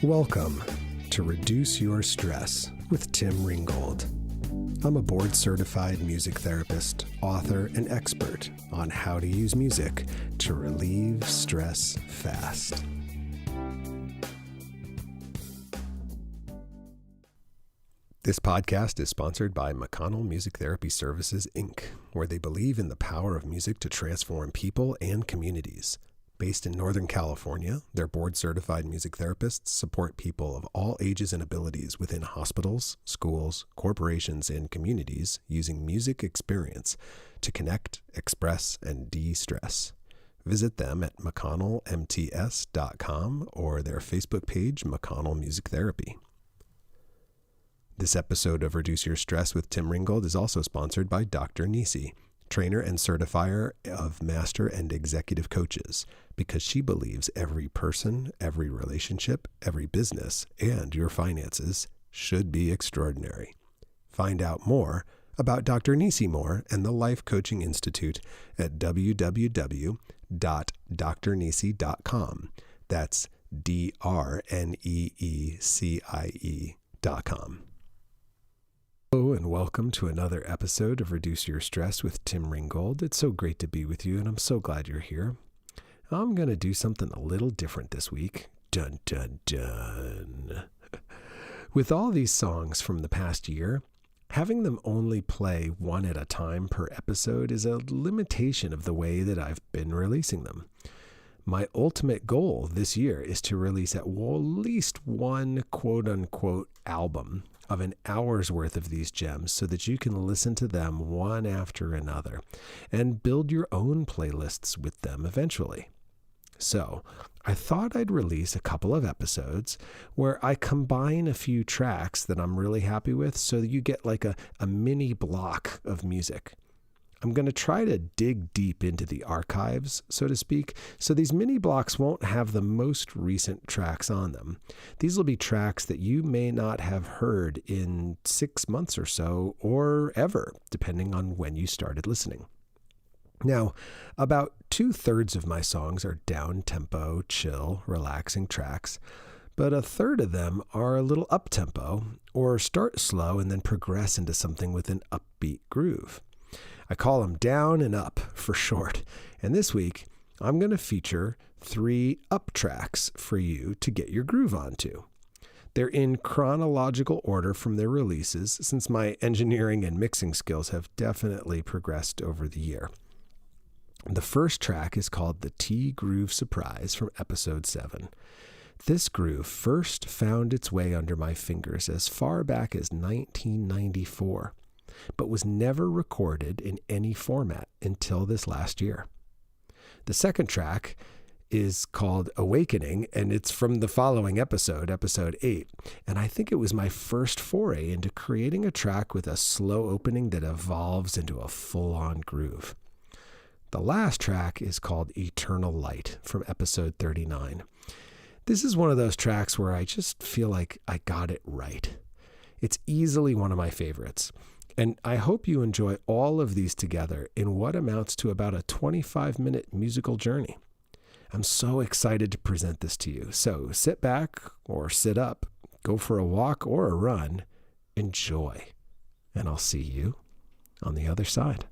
Welcome to Reduce Your Stress with Tim Ringgold. I'm a board-certified music therapist, author, and expert on how to use music to relieve stress fast. This podcast is sponsored by McConnell Music Therapy Services, Inc., where they believe in the power of music to transform people and communities. Based in Northern California, their board-certified music therapists support people of all ages and abilities within hospitals, schools, corporations, and communities using music experience to connect, express, and de-stress. Visit them at mcconnellmts.com or their Facebook page, McConnell Music Therapy. This episode of Reduce Your Stress with Tim Ringgold is also sponsored by Dr. Neecie, trainer and certifier of master and executive coaches, because she believes every person, every relationship, every business, and your finances should be extraordinary. Find out more about Dr. Neecie Moore and the Life Coaching Institute at www.drneecie.com. That's DRNEECIE.com. Hello and welcome to another episode of Reduce Your Stress with Tim Ringgold. It's so great to be with you, and I'm so glad you're here. I'm going to do something a little different this week. Dun, dun, dun. With all these songs from the past year, having them only play one at a time per episode is a limitation of the way that I've been releasing them. My ultimate goal this year is to release at least one quote-unquote album of an hour's worth of these gems so that you can listen to them one after another and build your own playlists with them eventually. So I thought I'd release a couple of episodes where I combine a few tracks that I'm really happy with so that you get like a mini block of music. I'm going to try to dig deep into the archives, so to speak, so these mini blocks won't have the most recent tracks on them. These will be tracks that you may not have heard in 6 months or so, or ever, depending on when you started listening. Now, about 2/3 of my songs are down-tempo, chill, relaxing tracks, but a third of them are a little up-tempo, or start slow and then progress into something with an upbeat groove. I call them down and up for short. And this week, I'm going to feature 3 up tracks for you to get your groove onto. They're in chronological order from their releases, since my engineering and mixing skills have definitely progressed over the year. The first track is called the T-Groove Surprise from episode 7. This groove first found its way under my fingers as far back as 1994. But was never recorded in any format until this last year. The second track is called Awakening, and it's from the following episode 8. And I think it was my first foray into creating a track with a slow opening that evolves into a full-on groove. The last track is called Eternal Light from episode 39. This is one of those tracks where I just feel like I got it right. It's easily one of my favorites. And I hope you enjoy all of these together in what amounts to about a 25-minute musical journey. I'm so excited to present this to you. So sit back or sit up, go for a walk or a run, enjoy, and I'll see you on the other side.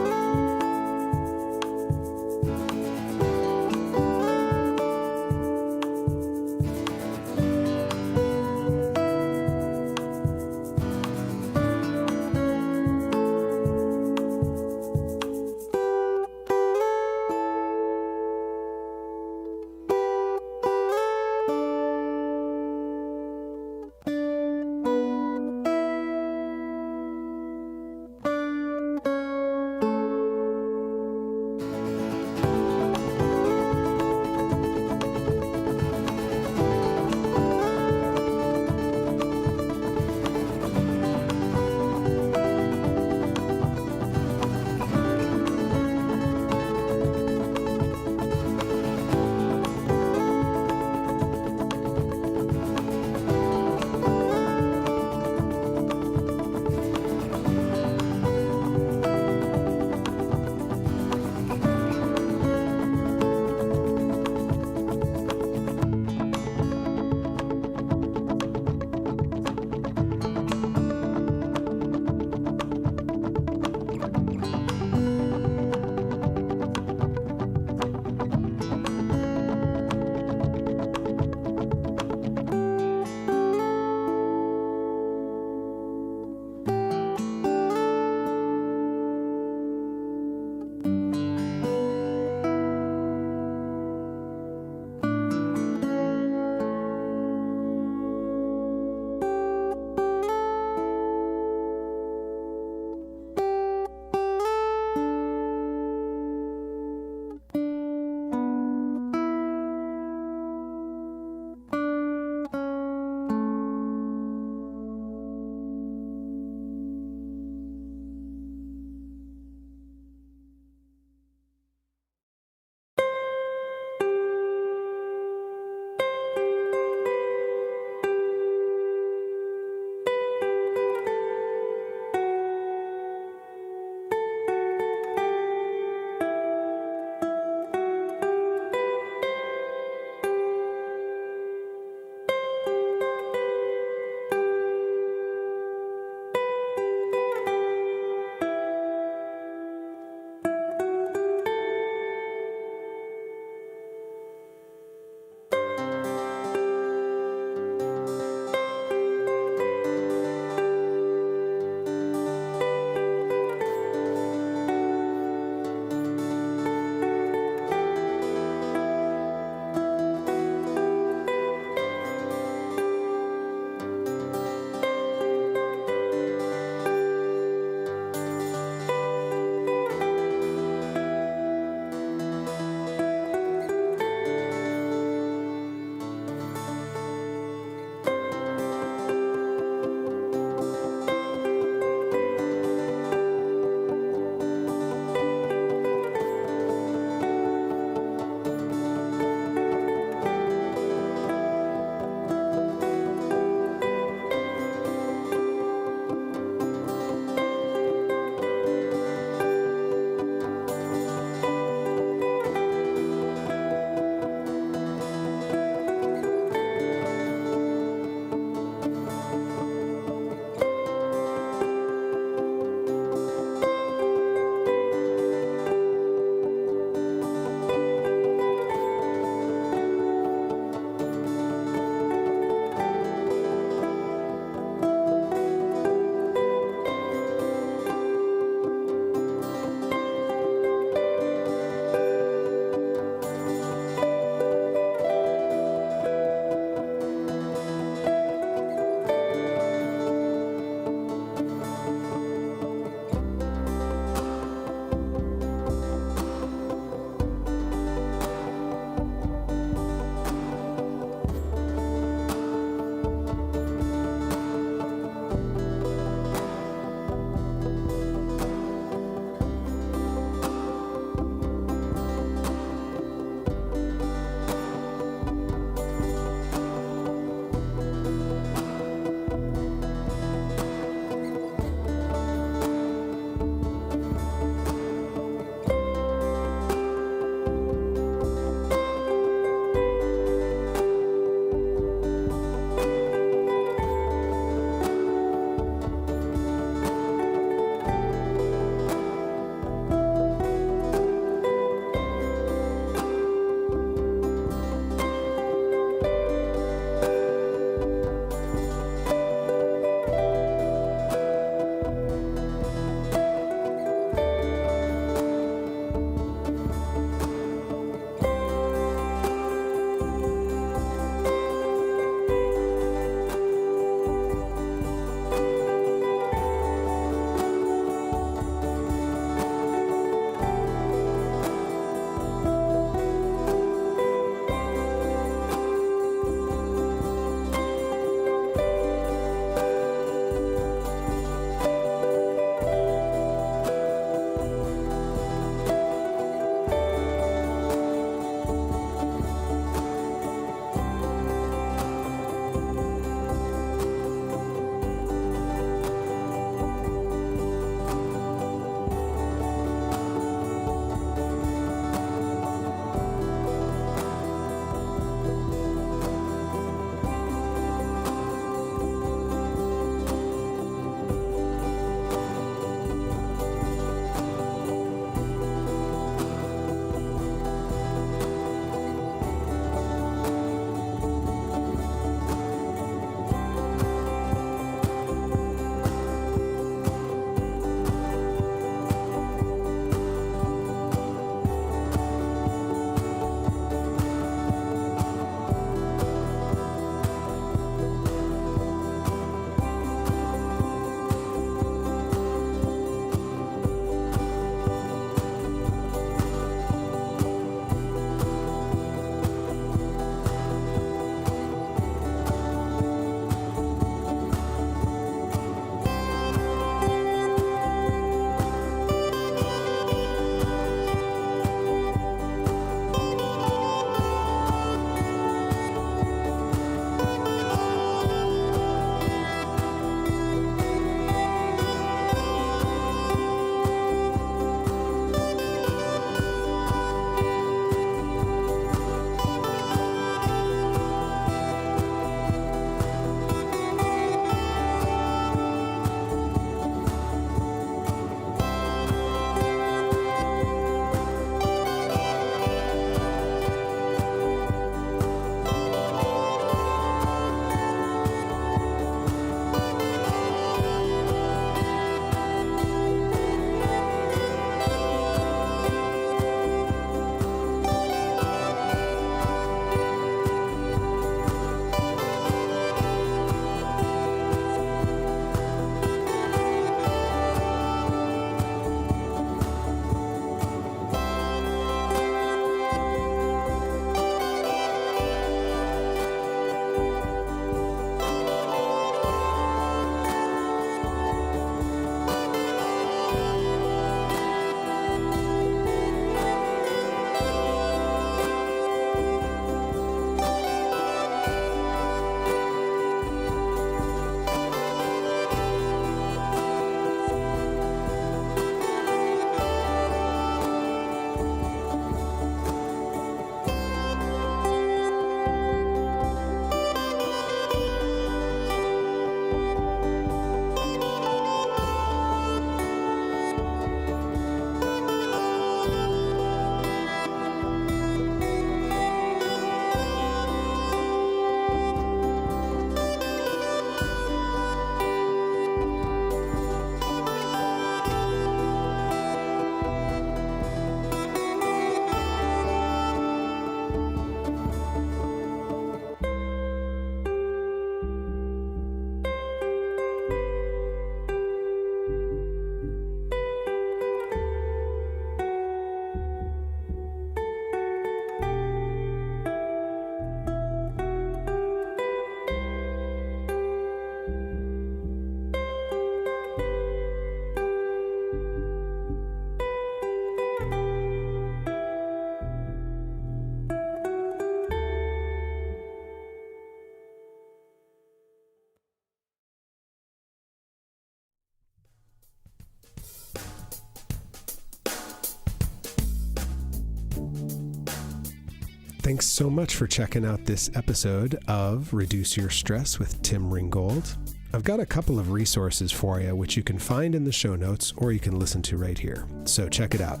Thanks so much for checking out this episode of Reduce Your Stress with Tim Ringgold. I've got a couple of resources for you, which you can find in the show notes or you can listen to right here. So check it out.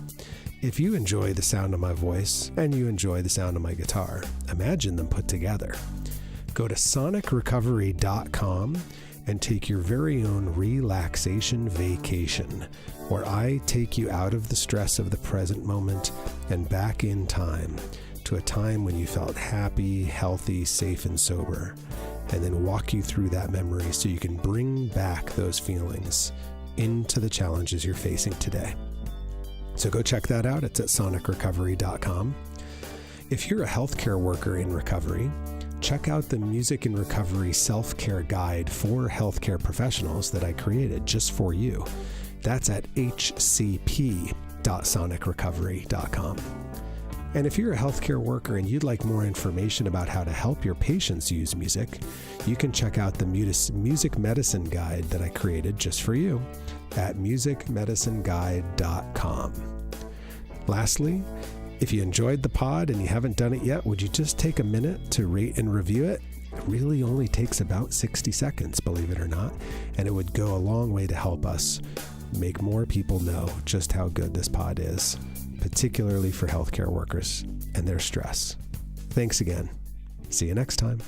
If you enjoy the sound of my voice and you enjoy the sound of my guitar, imagine them put together. Go to sonicrecovery.com and take your very own relaxation vacation, where I take you out of the stress of the present moment and back in time to a time when you felt happy, healthy, safe, and sober, and then walk you through that memory so you can bring back those feelings into the challenges you're facing today. So go check that out. It's at sonicrecovery.com. If you're a healthcare worker in recovery, check out the Music in Recovery Self-Care Guide for healthcare professionals that I created just for you. That's at hcp.sonicrecovery.com. And if you're a healthcare worker and you'd like more information about how to help your patients use music, you can check out the Music Medicine Guide that I created just for you at musicmedicineguide.com. Lastly, if you enjoyed the pod and you haven't done it yet, would you just take a minute to rate and review it? It really only takes about 60 seconds, believe it or not, and it would go a long way to help us make more people know just how good this pod is, particularly for healthcare workers and their stress. Thanks again. See you next time.